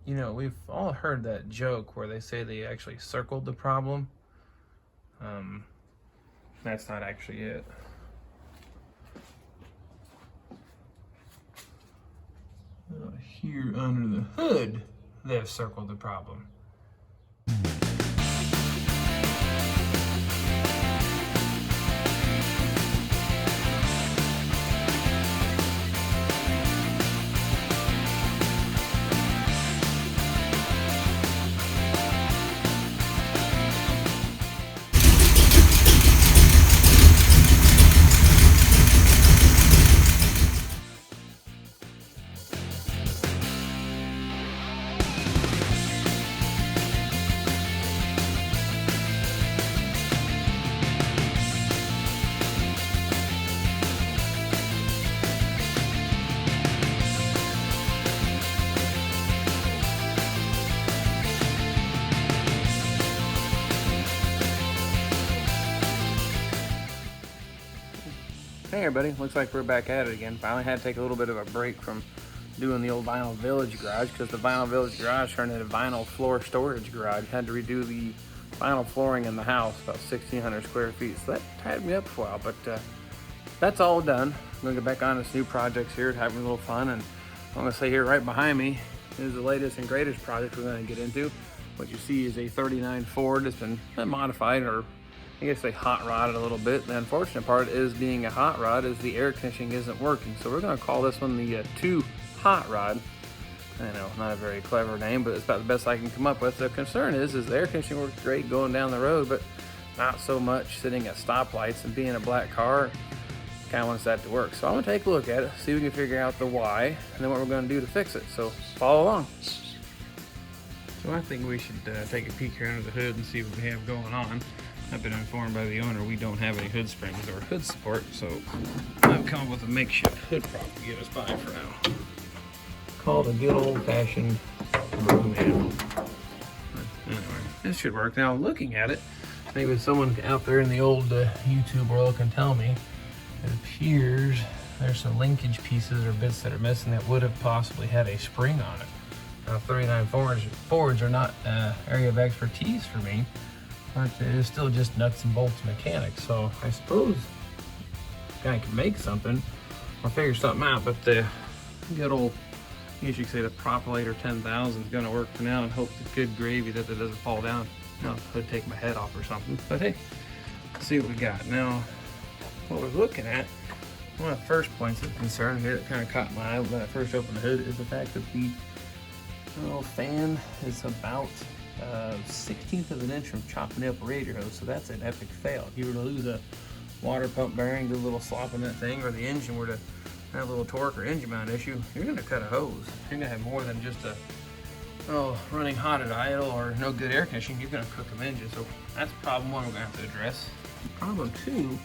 You know, we've all heard that joke where they say they actually circled the problem. That's not actually it. Here under the hood, they've circled the problem. Hey everybody, looks like we're back at it again. Finally had to take a little bit of a break from doing the old Vinyl Village garage because the Vinyl Village garage turned into Vinyl Floor Storage garage. Had to redo the vinyl flooring in the house, about 1,600 square feet. So that tied me up for a while, but that's all done. I'm gonna get back on this new projects here, having a little fun. And I'm gonna say here right behind me is the latest and greatest project we're gonna get into. What you see is a 39 Ford that's been modified, or I guess they hot rodded a little bit. The unfortunate part is being a hot rod is the air conditioning isn't working. So we're gonna call this one the 2 Hot Rod. I know, not a very clever name, but it's about the best I can come up with. The concern is the air conditioning works great going down the road, but not so much sitting at stoplights, and being a black car, kind of wants that to work. So I'm gonna take a look at it, see if we can figure out the why, and then what we're gonna do to fix it. So follow along. So I think we should take a peek here under the hood and see what we have going on. I've been informed by the owner we don't have any hood springs or hood support, so I've come up with a makeshift hood prop to get us by for now. Called a good old-fashioned broom handle. Anyway, this should work. Now, looking at it, maybe someone out there in the old YouTube world can tell me. It appears there's some linkage pieces or bits that are missing that would have possibly had a spring on it. Now, 39 Fords are not area of expertise for me, but it is still just nuts and bolts mechanics. So I suppose the guy can make something or figure something out, but the good old, you should say the Propulator 10,000 is gonna work for now, and hope to good gravy that it doesn't fall down. No, it could take my head off or something. But hey, let's see what we got. Now, what we're looking at, one of the first points of concern here that kind of caught my eye when I first opened the hood is the fact that the fan is about 1/16 of an inch from chopping up a radiator hose, so that's an epic fail. If you were to lose a water pump bearing, do a little slop in that thing, or the engine were to have a little torque or engine mount issue, you're going to cut a hose. You're going to have more than just a running hot at idle or no good air conditioning. You're going to cook an engine. So that's problem one we're going to have to address. Problem two,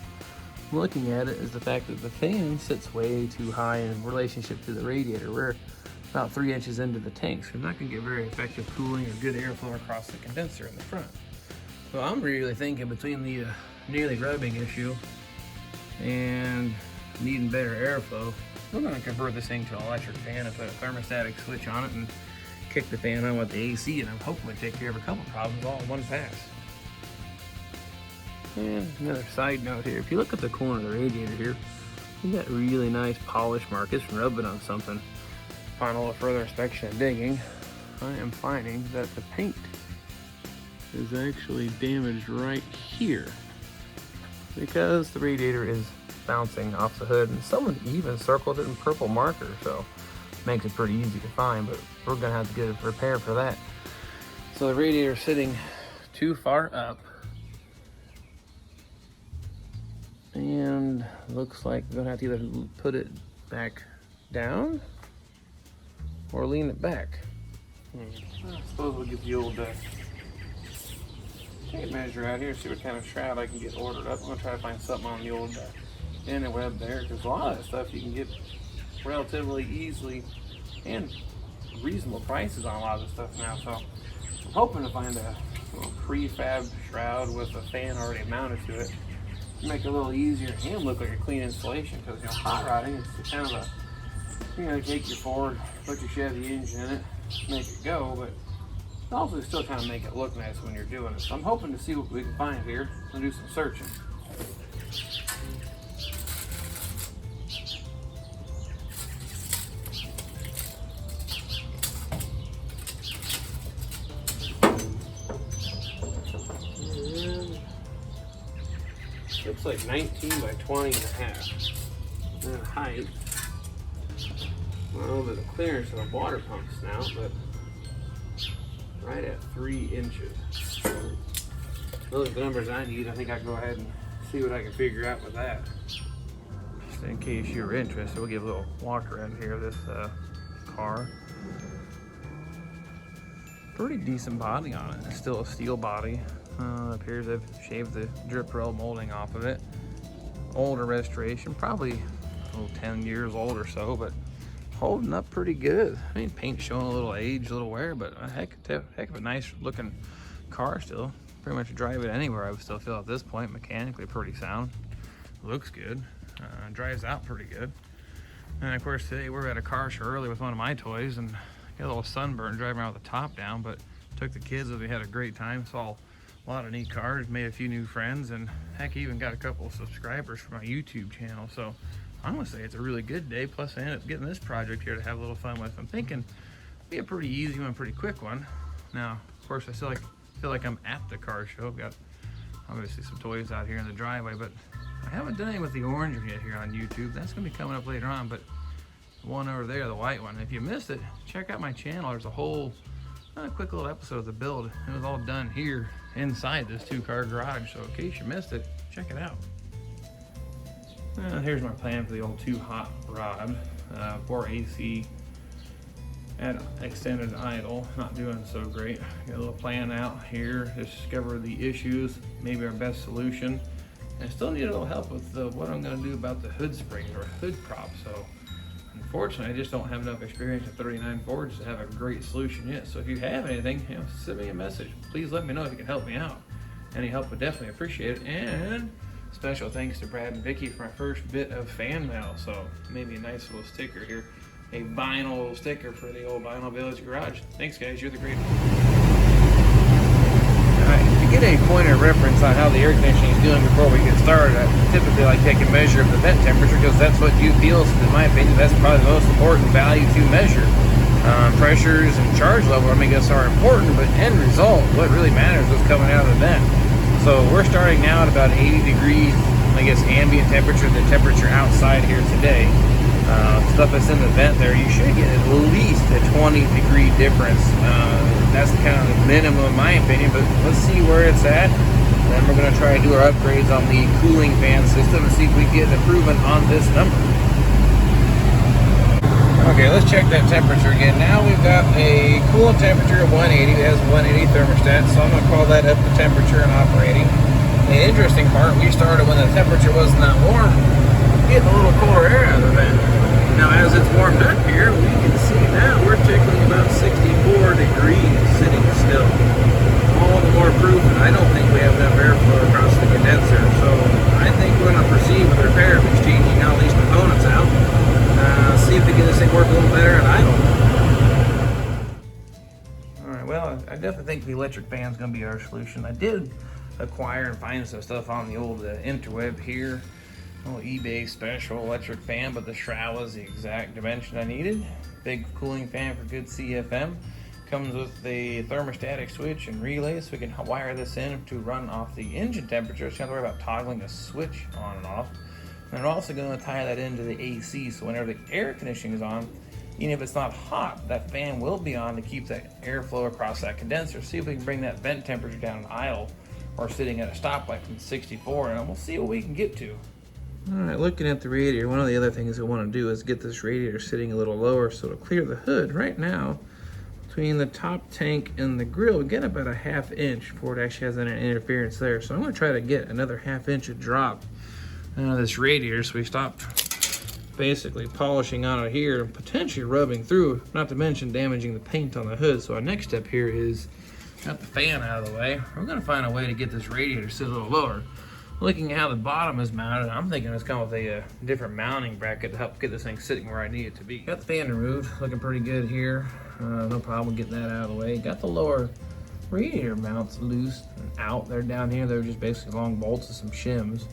looking at it, is the fact that the fan sits way too high in relationship to the radiator. We're about 3 inches into the tank, so you're not going to get very effective cooling or good airflow across the condenser in the front. So I'm really thinking between the nearly rubbing issue and needing better airflow, we're going to convert this thing to an electric fan and put a thermostatic switch on it and kick the fan on with the AC, and I'm hoping to take care of a couple problems all in one pass. And another side note here, if you look at the corner of the radiator here, you got really nice polish mark. It's from rubbing on something. Upon a little further inspection and digging, I am finding that the paint is actually damaged right here because the radiator is bouncing off the hood, and someone even circled it in purple marker, so makes it pretty easy to find, but we're gonna have to get a repair for that. So the radiator is sitting too far up, and looks like we're gonna have to either put it back down or lean it back. I suppose we'll get the old tape measure out here, see what kind of shroud I can get ordered up. I'm gonna try to find something on the old interweb there, because a lot of that stuff you can get relatively easily and reasonable prices on a lot of the stuff now. So I'm hoping to find a little prefab shroud with a fan already mounted to it, make it a little easier and look like a clean installation, because hot rodding is kind of a you're gonna take your Ford, put your Chevy engine in it, make it go, but also still kind of make it look nice when you're doing it. So I'm hoping to see what we can find here and do some searching. Looks like 19 by 20 and a half. And the height. Well, over the clearance of the water pump snout, but right at 3 inches. Those are the numbers I need. I think I can go ahead and see what I can figure out with that. Just in case you're interested, we'll give a little walk around here of this car. Pretty decent body on it. It's still a steel body. Appears they've shaved the drip rail molding off of it. Older restoration, probably 10 years old or so, but holding up pretty good. I mean, paint's showing a little age, a little wear, but a heck of a nice looking car still. Pretty much drive it anywhere, I would still feel at this point. Mechanically pretty sound. Looks good. Drives out pretty good. And of course today we were at a car show earlier with one of my toys and got a little sunburn driving around with the top down, but took the kids and we had a great time. Saw a lot of neat cars, made a few new friends, and heck, even got a couple of subscribers for my YouTube channel. So I'm gonna say it's a really good day. Plus I ended up getting this project here to have a little fun with. I'm thinking it'll be a pretty easy one, pretty quick one. Now, of course, I feel like I'm at the car show. I've got obviously some toys out here in the driveway, but I haven't done anything with the Oranger yet here on YouTube. That's gonna be coming up later on, but the one over there, the white one, if you missed it, check out my channel. There's a whole quick little episode of the build. It was all done here inside this 2-car garage, so in case you missed it, check it out. Here's my plan for the old 2-hot rod for AC at extended idle. Not doing so great. Got a little plan out here, discover the issues, maybe our best solution. And I still need a little help with what I'm going to do about the hood spring or hood prop. So unfortunately, I just don't have enough experience at 39 Fords to have a great solution yet. So if you have anything, send me a message. Please let me know if you can help me out. Any help would definitely appreciate it. And special thanks to Brad and Vicky for my first bit of fan mail. So maybe a nice little sticker here. A vinyl sticker for the old Vinyl Village Garage. Thanks guys, you're the greatest. To get a point of reference on how the air conditioning is doing before we get started, I typically like take a measure of the vent temperature because that's what you feel, in my opinion, that's probably the most important value to measure. Pressures and charge level, I guess, are important, but end result, what really matters is coming out of the vent. So we're starting now at about 80 degrees, I guess, ambient temperature, the temperature outside here today. Stuff that's in the vent there, you should get at least a 20-degree difference. That's kind of the minimum in my opinion, but let's see where it's at. Then we're going to try to do our upgrades on the cooling fan system and see if we get an improvement on this number. Okay, let's check that temperature again. Now we've got a coolant temperature of 180. It has 180 thermostat, so I'm going to call that up to temperature and operating. The interesting part, we started when the temperature wasn't that warm, getting a little cooler air out of the vent. Now as it's warmed up here, we can see now we're tickling about 64 degrees sitting still. All the more proof that I don't think we have enough airflow across the condenser. So I think we're going to proceed with repair of exchanging all these components out. See if we get this thing work a little better at idle. Alright, well, I definitely think the electric fan is going to be our solution. I did acquire and find some stuff on the old interweb here. Little eBay special electric fan, but the shroud was the exact dimension I needed. Big cooling fan for good CFM. Comes with the thermostatic switch and relay, so we can wire this in to run off the engine temperature. So you don't have to worry about toggling the switch on and off. And we're also going to tie that into the AC, so whenever the air conditioning is on, even if it's not hot, that fan will be on to keep that airflow across that condenser. See if we can bring that vent temperature down in idle or sitting at a stoplight from 64, and we'll see what we can get to. Alright, looking at the radiator, one of the other things we want to do is get this radiator sitting a little lower so to clear the hood. Right now, between the top tank and the grill, we get about a ½ inch before it actually has any interference there. So I'm going to try to get another ½ inch of drop out of this radiator so we stop basically polishing on it here and potentially rubbing through, not to mention damaging the paint on the hood. So our next step here is got the fan out of the way. We're going to find a way to get this radiator sit a little lower. looking at how the bottom is mounted, I'm thinking it's come with a different mounting bracket to help get this thing sitting where I need it to be. Got the fan removed, looking pretty good here. No problem getting that out of the way. Got the lower radiator mounts loose and out. They're down here. They're just basically long bolts and some shims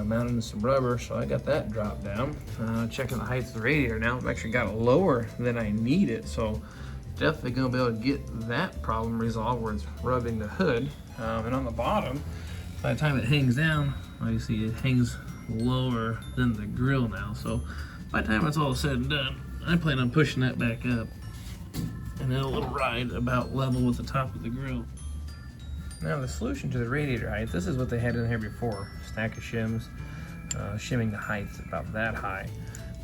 mounted in some rubber, so I got that dropped down. Checking the height of the radiator now. I've actually got it lower than I need it, so definitely gonna be able to get that problem resolved where it's rubbing the hood. And on the bottom, by the time it hangs down, you see it hangs lower than the grill now. So by the time it's all said and done, I plan on pushing that back up, and then it'll ride about level with the top of the grill. Now the solution to the radiator height, this is what they had in here before. Stack of shims, shimming the height about that high.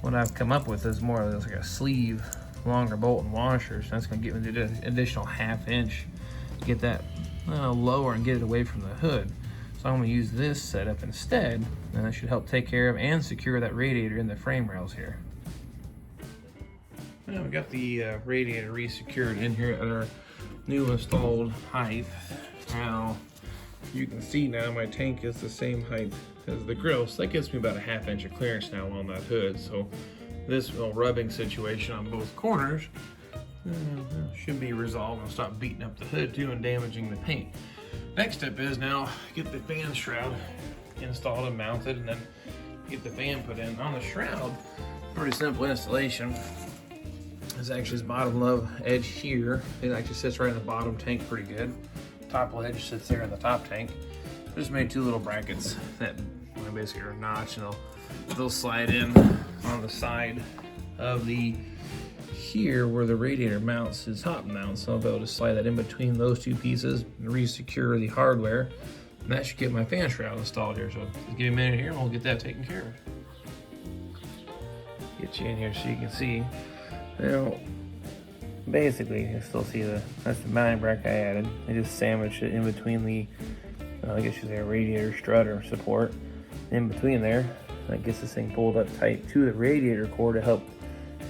What I've come up with is more of like a sleeve, longer bolt and washers. That's gonna give me the additional 1/2 inch to get that lower and get it away from the hood. So I'm gonna use this setup instead, and that should help take care of and secure that radiator in the frame rails here. Now we got the radiator re-secured in here at our new installed height. Now you can see now my tank is the same height as the grill, so that gives me about a 1/2 inch of clearance now on that hood. So this little rubbing situation on both corners should be resolved and stop beating up the hood too and damaging the paint. Next step is now get the fan shroud installed and mounted, and then get the fan put in. On the shroud, pretty simple installation. It's actually this bottom love edge here. It actually sits right in the bottom tank pretty good. Top edge sits there in the top tank. Just made 2 little brackets that basically are a notch, and they'll slide in on the side of the here where the radiator mounts is top mount. So I'll be able to slide that in between those 2 pieces and re-secure the hardware. And that should get my fan shroud installed here. So just give me a minute here and we'll get that taken care of. Get you in here so you can see. Now, basically, you still see that's the mounting bracket I added. I just sandwiched it in between the, I guess you say a radiator strut or support. In between there, that gets this thing pulled up tight to the radiator core to help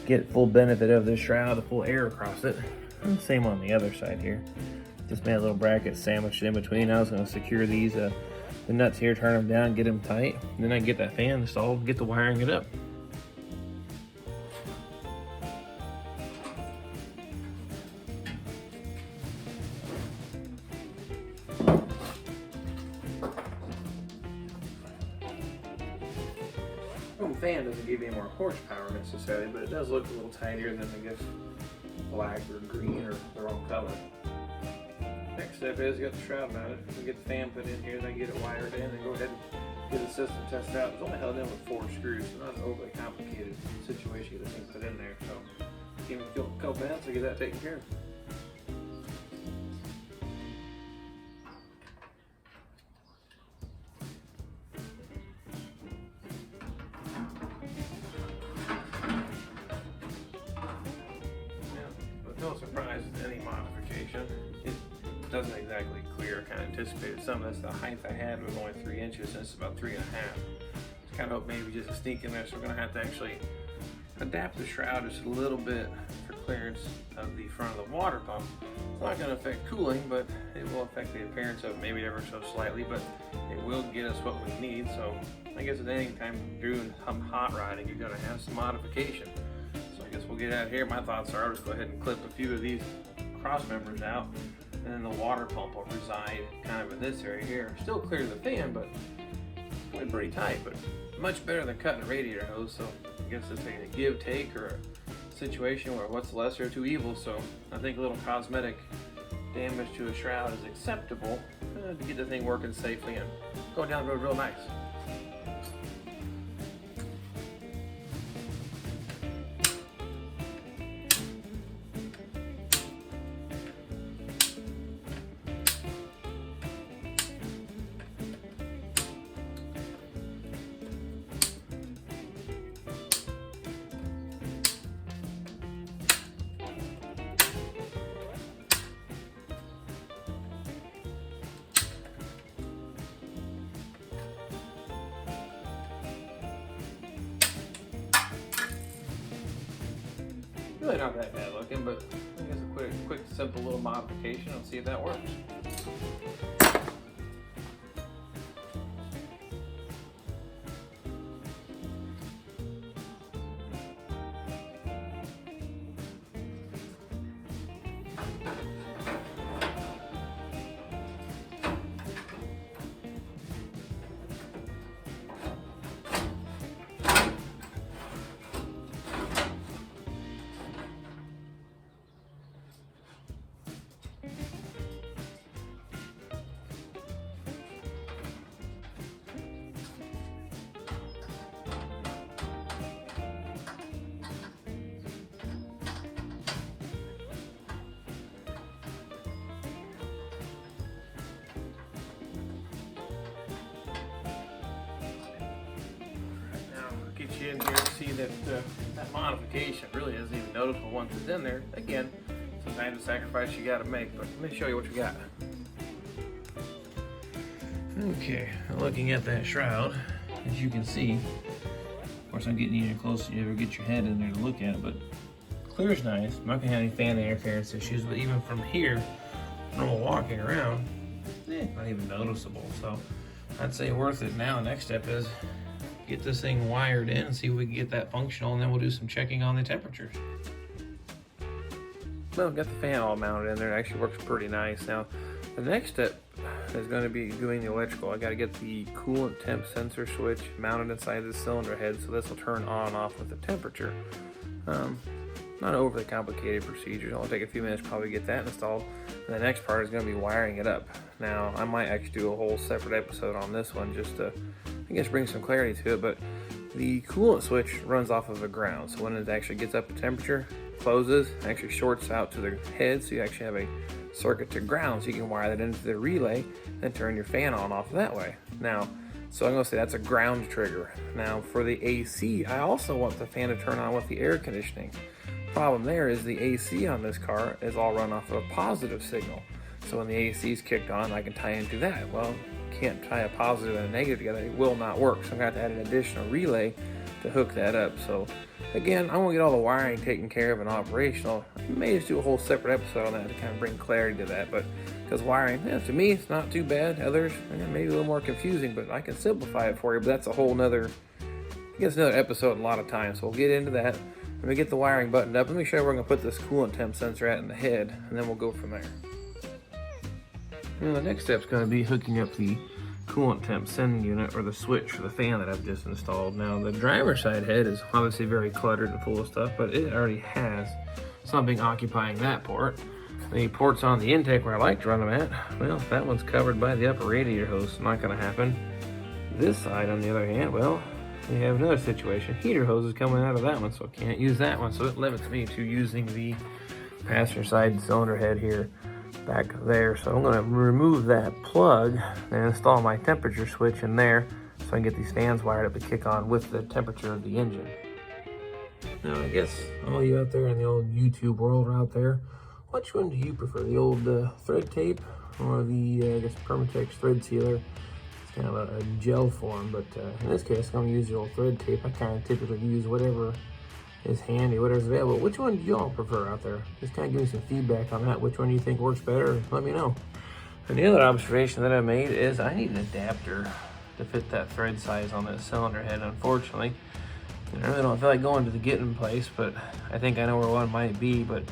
get full benefit of this shroud, the full air across it. And same on the other side here. Just made a little bracket sandwiched in between. I was going to secure these, the nuts here, turn them down, get them tight. And then I can get that fan installed and get the wiring it up. The fan doesn't give you any more horsepower necessarily, but it does look a little tighter than I guess black or green or the wrong color. Next step is get the shroud mounted. We get the fan put in here, then get it wired in, and go ahead and get the system tested out. It's only held in with 4 screws, so not an overly complicated situation to get this thing put in there. So give me a couple minutes to get that taken care of. No surprise in any modification. It doesn't exactly clear. I kind of anticipated some of this. The height I had was only 3 inches, and it's about 3.5. Just kind of hope maybe just a sneak in there, so we're going to have to actually adapt the shroud just a little bit for clearance of the front of the water pump. It's not going to affect cooling, but it will affect the appearance of it maybe ever so slightly, but it will get us what we need. So I guess at any time you're doing some hot rodding, you're going to have some modification. I guess we'll get out of here. My thoughts are I'll just go ahead and clip a few of these cross members out, and then the water pump will reside kind of in this area here. Still clear to the fan, but it's pretty tight, but much better than cutting a radiator hose. So I guess it's a give take or a situation where what's the lesser of 2 evils. So I think a little cosmetic damage to a shroud is acceptable to get the thing working safely and going down the road real nice. Really not that bad looking, but I guess a quick, simple little modification. Let's see if that works. Get you in here to see that that modification really isn't even noticeable once it's in there. Again, sometimes a sacrifice you got to make, but let me show you what we got. Okay, looking at that shroud, as you can see, of course I'm getting you close so you ever get your head in there to look at it, but clear is nice. I'm not gonna have any fan interference issues, but even from here, normal walking around, not even noticeable. So I'd say worth it now. The next step is get this thing wired in and see if we can get that functional, and then we'll do some checking on the temperatures. Well, got the fan all mounted in there. It actually works pretty nice. Now, the next step is going to be doing the electrical. I got to get the coolant temp sensor switch mounted inside the cylinder head, so this will turn on and off with the temperature. Not overly complicated procedure. It'll take a few minutes probably to get that installed. And the next part is going to be wiring it up. Now, I might actually do a whole separate episode on this one just to, I guess, bring some clarity to it, but the coolant switch runs off of the ground. So when it actually gets up to temperature, closes, actually shorts out to the head, so you actually have a circuit to ground, so you can wire that into the relay and turn your fan on and off that way. Now, so I'm going to say that's a ground trigger. Now, for the AC, I also want the fan to turn on with the air conditioning. Problem there is the AC on this car is all run off of a positive signal. So when the AC is kicked on, I can tie into that. Well, can't tie a positive and a negative together. It will not work. So I'm going to have to add an additional relay to hook that up. So again, I want to get all the wiring taken care of and operational. I may just do a whole separate episode on that to kind of bring clarity to that. But because wiring, to me, it's not too bad. Others, maybe a little more confusing, but I can simplify it for you. But that's a whole nother, I guess, another episode in a lot of time. So we'll get into that. Let me get the wiring buttoned up. Let me show you where I'm going to put this coolant temp sensor at in the head, and then we'll go from there. And the next step is going to be hooking up the coolant temp sending unit, or the switch for the fan that I've just installed. Now, the driver's side head is obviously very cluttered and full of stuff, but it already has something occupying that port. The ports on the intake where I like to run them at, well, that one's covered by the upper radiator hose, so not going to happen. This side, on the other hand, well, we have another situation. Heater hose is coming out of that one, so I can't use that one, so it limits me to using the passenger side cylinder head here back there. So I'm going to remove that plug and install my temperature switch in there so I can get these fans wired up to kick on with the temperature of the engine. Now, I guess all you out there in the old YouTube world are out there, which one do you prefer, the old thread tape or the I guess Permatex thread sealer? It's kind of a gel form, but in this case I'm going to use the old thread tape. I kind of typically use whatever is handy, whatever's available. Which one do y'all prefer out there? Just kind of give me some feedback on that. Which one do you think works better? Let me know. And the other observation that I made is I need an adapter to fit that thread size on that cylinder head, unfortunately. I really don't feel like going to the getting place, but I think I know where one might be. But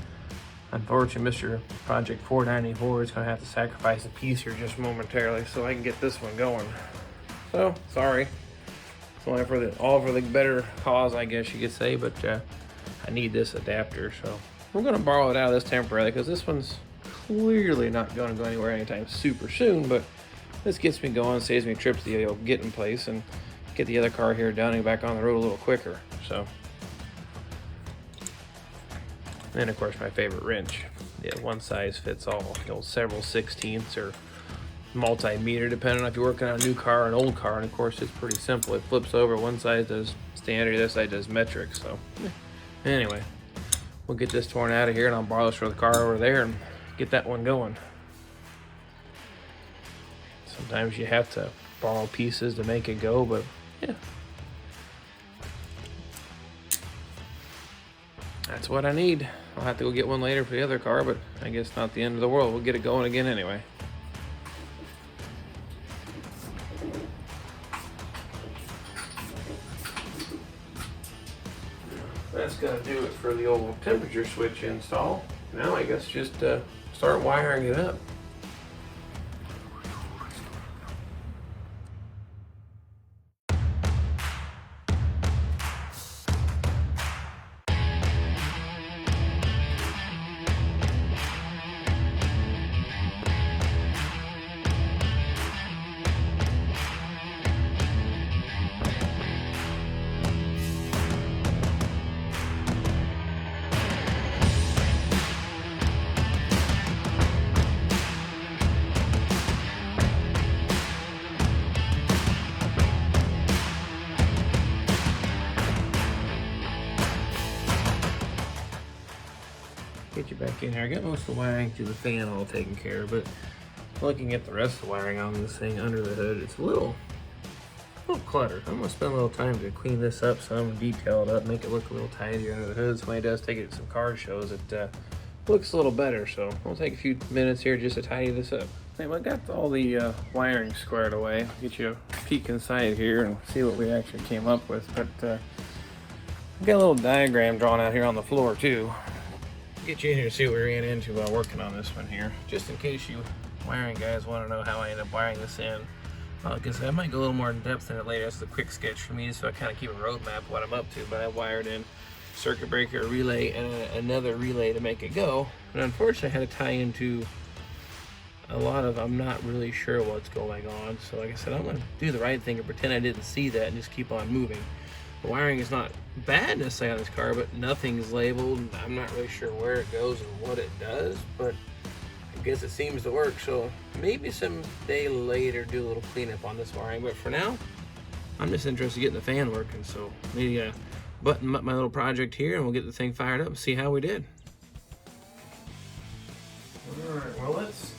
unfortunately, Mr. Project 494 is going to have to sacrifice a piece here just momentarily so I can get this one going. So, sorry. It's only all for the better cause, I guess you could say, but I need this adapter, so we're going to borrow it out of this temporarily because this one's clearly not going to go anywhere anytime super soon, but this gets me going, saves me trips to the getting place, and get the other car here done and back on the road a little quicker. So, and of course my favorite wrench. Yeah, one size fits all. You know, several 16ths or multimeter, depending on if you're working on a new car or an old car. And of course, it's pretty simple. It flips over. One side does standard, the other side does metric. So, anyway, we'll get this torn out of here, and I'll borrow this for the car over there and get that one going. Sometimes you have to borrow pieces to make it go, but yeah, that's what I need. I'll have to go get one later for the other car, but I guess not the end of the world. We'll get it going again anyway. That's going to do it for the old temperature switch install. Now I guess just start wiring it up. Get you back in here. I got most of the wiring to the fan all taken care of, but looking at the rest of the wiring on this thing under the hood, it's a little cluttered. I'm gonna spend a little time to clean this up, so I'm gonna detail it up, make it look a little tidier under the hood. So when it does take it to some car shows, it looks a little better. So I'll take a few minutes here just to tidy this up. Hey, well, I got all the wiring squared away. I'll get you a peek inside here and see what we actually came up with. But I've got a little diagram drawn out here on the floor too. Get you in here to see what we ran into while working on this one here, just in case you wiring guys want to know how I end up wiring this in. Like I said, I might go a little more in depth in it later. It's a quick sketch for me, so I kind of keep a roadmap of what I'm up to. But I wired in circuit breaker, relay, and another relay to make it go. But unfortunately, I had to tie into a lot of, I'm not really sure what's going on. So like I said, I'm going to do the right thing and pretend I didn't see that and just keep on moving. The wiring is not bad necessarily on this car, but nothing's labeled. I'm not really sure where it goes and what it does, but I guess it seems to work. So maybe some day later do a little cleanup on this wiring, but for now I'm just interested in getting the fan working. So maybe button up my little project here and we'll get the thing fired up and see how we did. All right, well, let's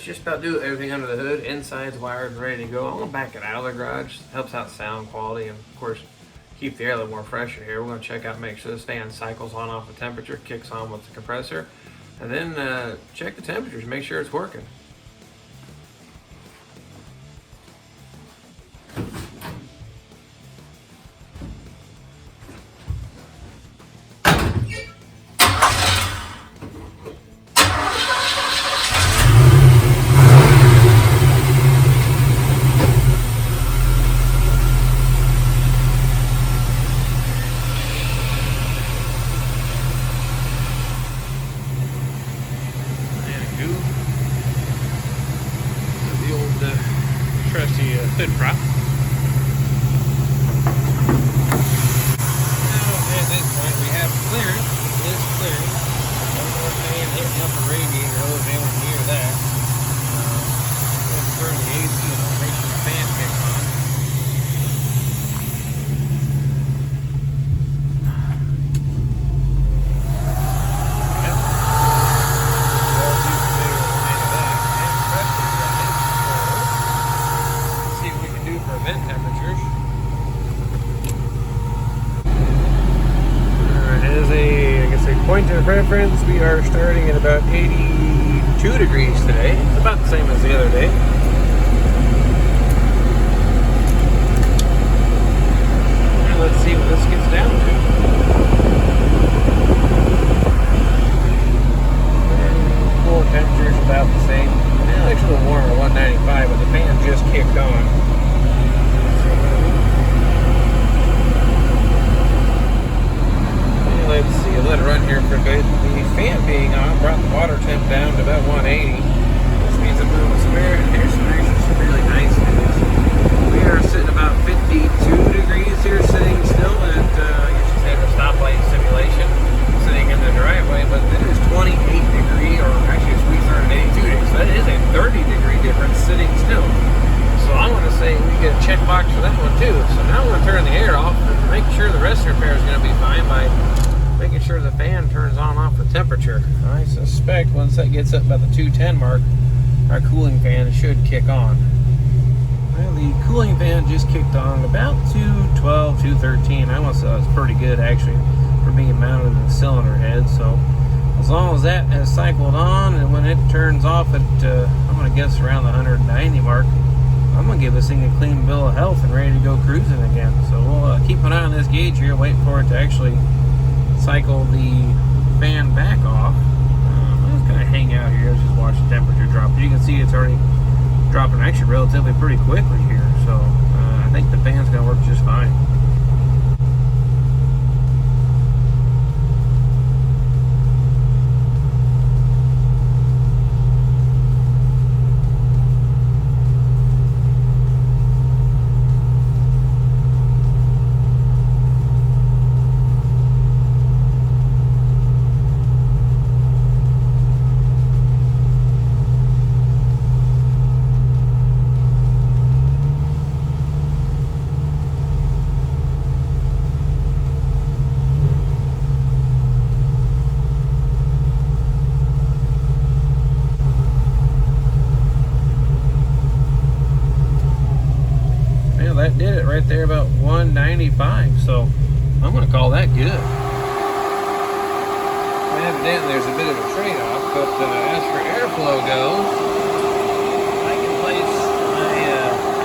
just about do everything under the hood. Inside's wired and ready to go. I'm gonna back it out of the garage. Helps out sound quality and of course keep the air a little more fresh in here. We're gonna check out, make sure this fan cycles on off the temperature, kicks on with the compressor, and then check the temperatures, make sure it's working. Trusty hood prop. Now at this point we have clearance. It is clearing. No more fan hitting up the radiator hose anywhere near that. Let's turn the AC and make sure the fan kicks on. Vent temperatures. As a point of reference, we are starting at about 82 degrees today. It's about the same as the other day. And let's see what this gets down to. Floor temperature is about the same. Well, it's a little warmer, 195, but the fan just kicked on. Let's see, let it run here for a bit. The fan being on brought the water temp down to about 180. This means I'm moving some air, and here's some really nice news. We are sitting about 52 degrees here, sitting still at, I guess you say the stoplight simulation, sitting in the driveway, but it is 28 degree, or actually we started at 82 degrees, so that is a 30 degree difference sitting still. So I'm going to say we get a check box for that one too. So now I'm going to turn the air off and make sure the rest of the repair is going to be fine by making sure the fan turns on off the temperature. I suspect once that gets up about the 210 mark, our cooling fan should kick on. Well, the cooling fan just kicked on about 212, 213. I want to say that's pretty good actually for being mounted in the cylinder head. So as long as that has cycled on, and when it turns off at, I'm going to guess around the 190 mark, I'm going to give this thing a clean bill of health and ready to go cruising again. So we'll keep an eye on this gauge here, wait for it to actually cycle the fan back off. I'm just going to hang out here. Let's just watch the temperature drop. You can see it's already dropping actually relatively pretty quickly here. So I think the fan's going to work just fine. That did it right there, about 195, so I'm going to call that good. Evidently there's a bit of a trade-off, but as for airflow goes, I can place my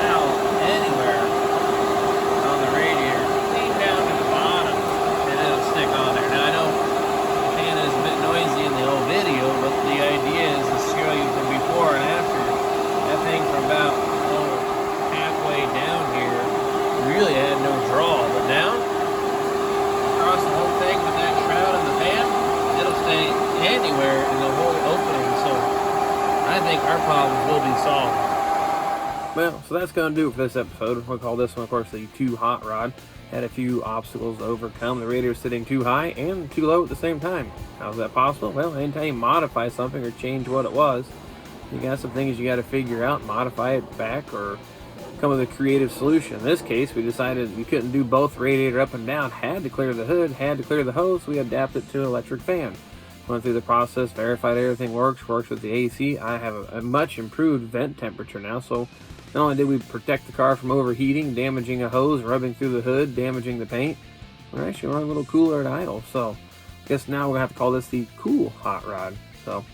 valve anywhere on the radiator, clean down to the bottom, and it'll stick on there. Now I know the fan is a bit noisy in the old video, but the idea is to show you from before and after. That thing from about halfway down here really had no draw, but now across the whole thing with that shroud and the fan, it'll stay anywhere in the whole opening, so I think our problems will be solved. Well, so that's going to do it for this episode. We'll call this one, of course, the too hot rod. Had a few obstacles to overcome. The radiator sitting too high and too low at the same time. How's that possible? Well, anytime you modify something or change what it was, you got some things you got to figure out, modify it back, or come with a creative solution. In this case, we decided we couldn't do both radiator up and down, had to clear the hood, had to clear the hose, so we adapted to an electric fan. Went through the process, verified everything works with the AC. I have a much improved vent temperature now, so not only did we protect the car from overheating, damaging a hose, rubbing through the hood, damaging the paint, we're actually running a little cooler at idle. So I guess now we're going to have to call this the cool hot rod. So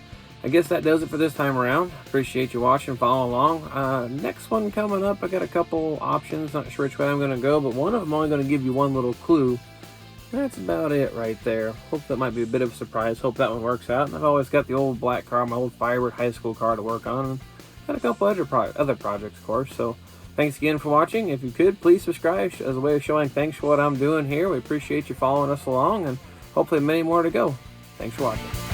I guess that does it for this time around. Appreciate you watching, following along. Next one coming up, I got a couple options. Not sure which way I'm going to go, but one of them I'm only going to give you one little clue. That's about it right there. Hope that might be a bit of a surprise. Hope that one works out. And I've always got the old black car, my old Firebird high school car to work on. And got a couple other projects, of course. So thanks again for watching. If you could, please subscribe as a way of showing thanks for what I'm doing here. We appreciate you following us along, and hopefully many more to go. Thanks for watching.